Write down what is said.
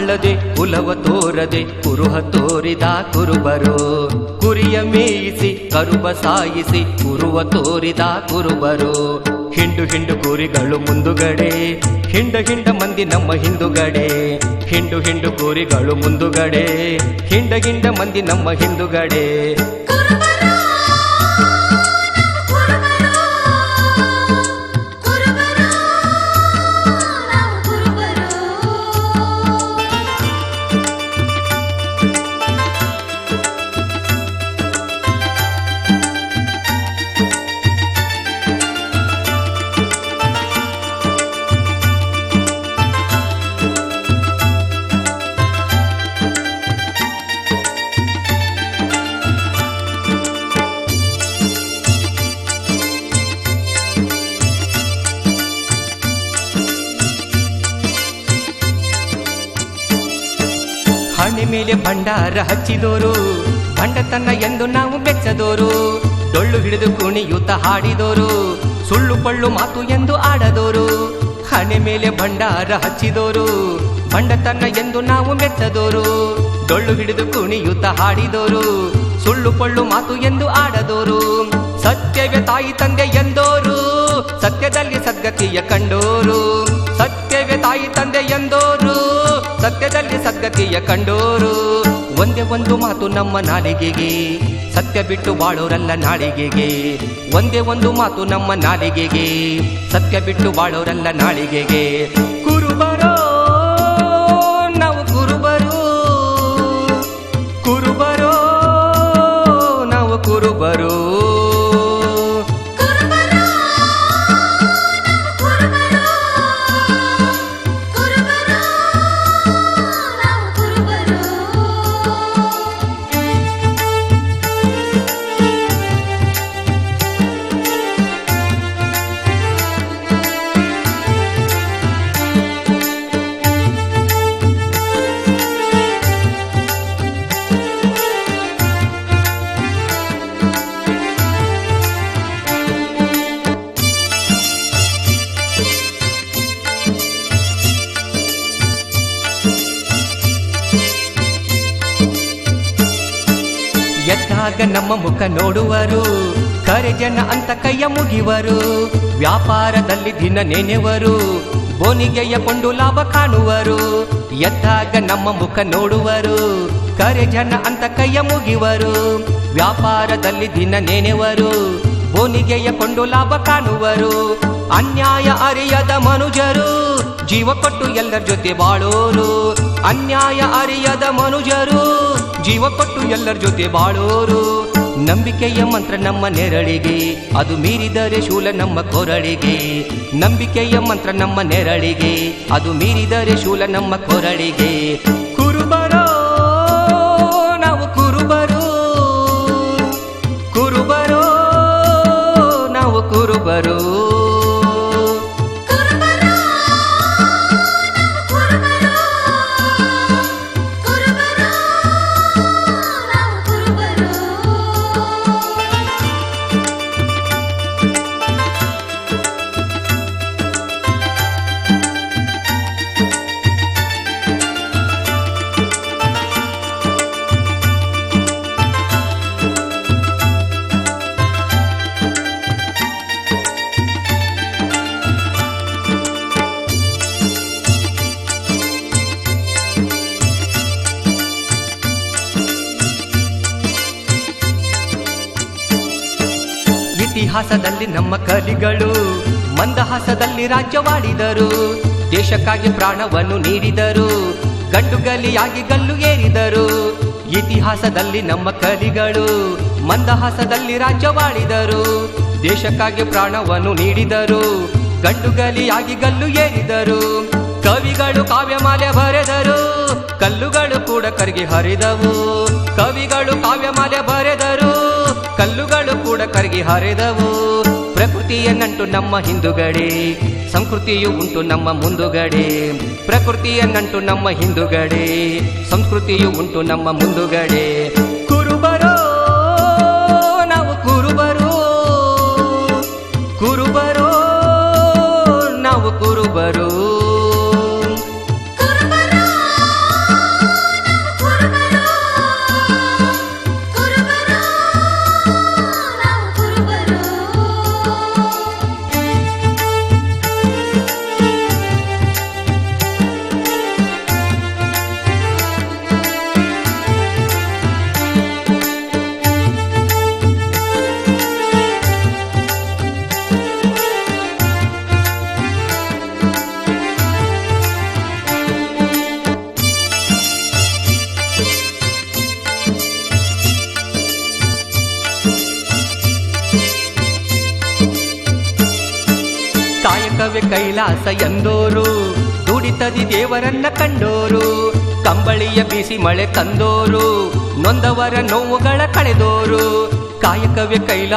ತಾಳದೆ ಕುಲವ ತೋರದೆ ಕುರುಹ ತೋರಿದ ಕುರುಬರು, ಕುರಿಯ ಮೇಯಿಸಿ ಕರುಬ ಸಾಯಿಸಿ ಕುರುವ ತೋರಿದ ಕುರುಬರು. ಹಿಂಡು ಹಿಂಡು ಕುರಿಗಳು ಮುಂದುಗಡೆ, ಹಿಂಡ ಹಿಂಡ ಮಂದಿ ನಮ್ಮ ಹಿಂದುಗಡೆ. ಹಿಂಡು ಹಿಂಡು ಕುರಿಗಳು ಮುಂದುಗಡೆ, ಹಿಂಡ ಹಿಂಡ ಮಂದಿ ನಮ್ಮ ಹಿಂದುಗಡೆ. ಹಣೆ ಮೇಲೆ ಭಂಡಾರ ಹಚ್ಚಿದೋರು, ಭಂಡತನ ಎಂದು ನಾವು ಮೆಚ್ಚದೋರು. ಡೊಳ್ಳು ಹಿಡಿದು ಕುಣಿಯುತ್ತ ಹಾಡಿದೋರು, ಸುಳ್ಳು ಪಳ್ಳು ಮಾತು ಎಂದು ಆಡದೋರು. ಹಣೆ ಮೇಲೆ ಭಂಡಾರ ಹಚ್ಚಿದೋರು, ಭಂಡತನ ಎಂದು ನಾವು ಮೆಚ್ಚದೋರು. ಡೊಳ್ಳು ಹಿಡಿದು ಕುಣಿಯುತ್ತ ಹಾಡಿದೋರು, ಸುಳ್ಳು ಪಳ್ಳು ಮಾತು ಎಂದು ಆಡದೋರು. ಸತ್ಯವೇ ತಾಯಿ ತಂದೆ ಎಂದೋರು, ಸತ್ಯದಲ್ಲಿ ಸದ್ಗತಿಯ ಕಂಡೋರು. ಸತ್ಯವೇ ತಾಯಿ ತಂದೆ ಎಂದೋರು, ಸತ್ಯದಲ್ಲಿ ಸದ್ಗತಿಯ ಕಂಡೋರು. ಒಂದೇ ಒಂದು ಮಾತು ನಮ್ಮ ನಾಲಿಗೆಗೆ, ಸತ್ಯ ಬಿಟ್ಟು ಬಾಳೋರಲ್ಲ ನಾಳಿಗೆಗೆ. ಒಂದೇ ಒಂದು ಮಾತು ನಮ್ಮ ನಾಲಿಗೆಗೆ, ಸತ್ಯ ಬಿಟ್ಟು ಬಾಳೋರಲ್ಲ ನಾಳಿಗೆಗೆ. ಕುರುಬರೋ ನಾವು ಕುರುಬರು, ಕುರುಬರೋ ನಾವು ಕುರುಬರು. ಎದ್ದಾಗ ನಮ್ಮ ಮುಖ ನೋಡುವರು, ಕರೆ ಜನ ಅಂತ ಕೈಯ ಮುಗಿವರು. ವ್ಯಾಪಾರದಲ್ಲಿ ದಿನ ನೆನೆವರು, ಬೋನಿಗೆಯ ಕೊಂಡು ಲಾಭ ಕಾಣುವರು. ಎದ್ದಾಗ ನಮ್ಮ ಮುಖ ನೋಡುವರು, ಕರೆ ಜನ ಅಂತ ಕೈಯ ಮುಗಿವರು. ವ್ಯಾಪಾರದಲ್ಲಿ ದಿನ ನೆನೆವರು, ಬೋನಿಗೆಯ ಕೊಂಡು ಲಾಭ ಕಾಣುವರು. ಅನ್ಯಾಯ ಅರಿಯದ ಮನುಜರು, ಜೀವ ಕೊಟ್ಟು ಎಲ್ಲರ ಜೊತೆ ಬಾಳೋರು. ಅನ್ಯಾಯ ಅರಿಯದ ಮನುಜರು, ಜೀವ ಕೊಟ್ಟು ಎಲ್ಲರ ಜೊತೆ ಬಾಳೋರು. ನಂಬಿಕೆಯ ಮಂತ್ರ ನಮ್ಮ ನೆರಳಿಗೆ, ಅದು ಮೀರಿದರೆ ಶೂಲ ನಮ್ಮ ಕೊರಳಿಗೆ. ನಂಬಿಕೆಯ ಮಂತ್ರ ನಮ್ಮ ನೆರಳಿಗೆ, ಅದು ಮೀರಿದರೆ ಶೂಲ ನಮ್ಮ ಕೊರಳಿಗೆ. ಕುರುಬರೋ ನಾವು ಕುರುಬರು, ಕುರುಬರೋ ನಾವು ಕುರುಬರು. ಇತಿಹಾಸದಲ್ಲಿ ನಮ್ಮ ಕಲಿಗಳು ಮಂದಹಾಸದಲ್ಲಿ ರಾಜ್ಯವಾಡಿದರು. ದೇಶಕ್ಕಾಗಿ ಪ್ರಾಣವನ್ನು ನೀಡಿದರು, ಗಂಡುಗಲಿಯಾಗಿ ಗಲ್ಲು ಏರಿದರು. ಇತಿಹಾಸದಲ್ಲಿ ನಮ್ಮ ಕಲಿಗಳು ಮಂದಹಾಸದಲ್ಲಿ ರಾಜ್ಯವಾಡಿದರು. ದೇಶಕ್ಕಾಗಿ ಪ್ರಾಣವನ್ನು ನೀಡಿದರು, ಗಂಡುಗಲಿಯಾಗಿ ಗಲ್ಲು ಏರಿದರು. ಕವಿಗಳು ಕಾವ್ಯಮಾಲೆ ಬರೆದರು, ಕಲ್ಲುಗಳು ಕೂಡ ಕರಗಿ ಹರಿದವು. ಕವಿಗಳು ಕಾವ್ಯಮಾಲೆ ಬರೆದರು, ಕಲ್ಲುಗಳು ಕೂಡ ಕರಗಿ ಹರಿದವು. ಪ್ರಕೃತಿಯ ನಂಟು ನಮ್ಮ ಹಿಂದುಗಡೆ, ಸಂಸ್ಕೃತಿಯು ಉಂಟು ನಮ್ಮ ಮುಂದುಗಡೆ. ಪ್ರಕೃತಿಯ ನಂಟು ನಮ್ಮ ಹಿಂದುಗಡೆ, ಸಂಸ್ಕೃತಿಯು ಉಂಟು ನಮ್ಮ ಮುಂದುಗಡೆ. ಕುರುಬರೋ ನಾವು ಕುರುಬರು, ಕುರುಬರೋ ನಾವು ಕುರುಬರು. ಕಾಯಕವೇ ಕೈಲಾಸ ಎಂದೋರು ದುಡಿತದಿ ದೇವರನ್ನ ಕಂಡೋರು ಕಂಬಳಿಯ ಬಿಸಿ ಮಳೆ ತಂದೋರು ನೊಂದವರ ನೋವುಗಳ ಕಳೆದೋರು ಕಾಯಕವೇ ಕೈಲಾಸ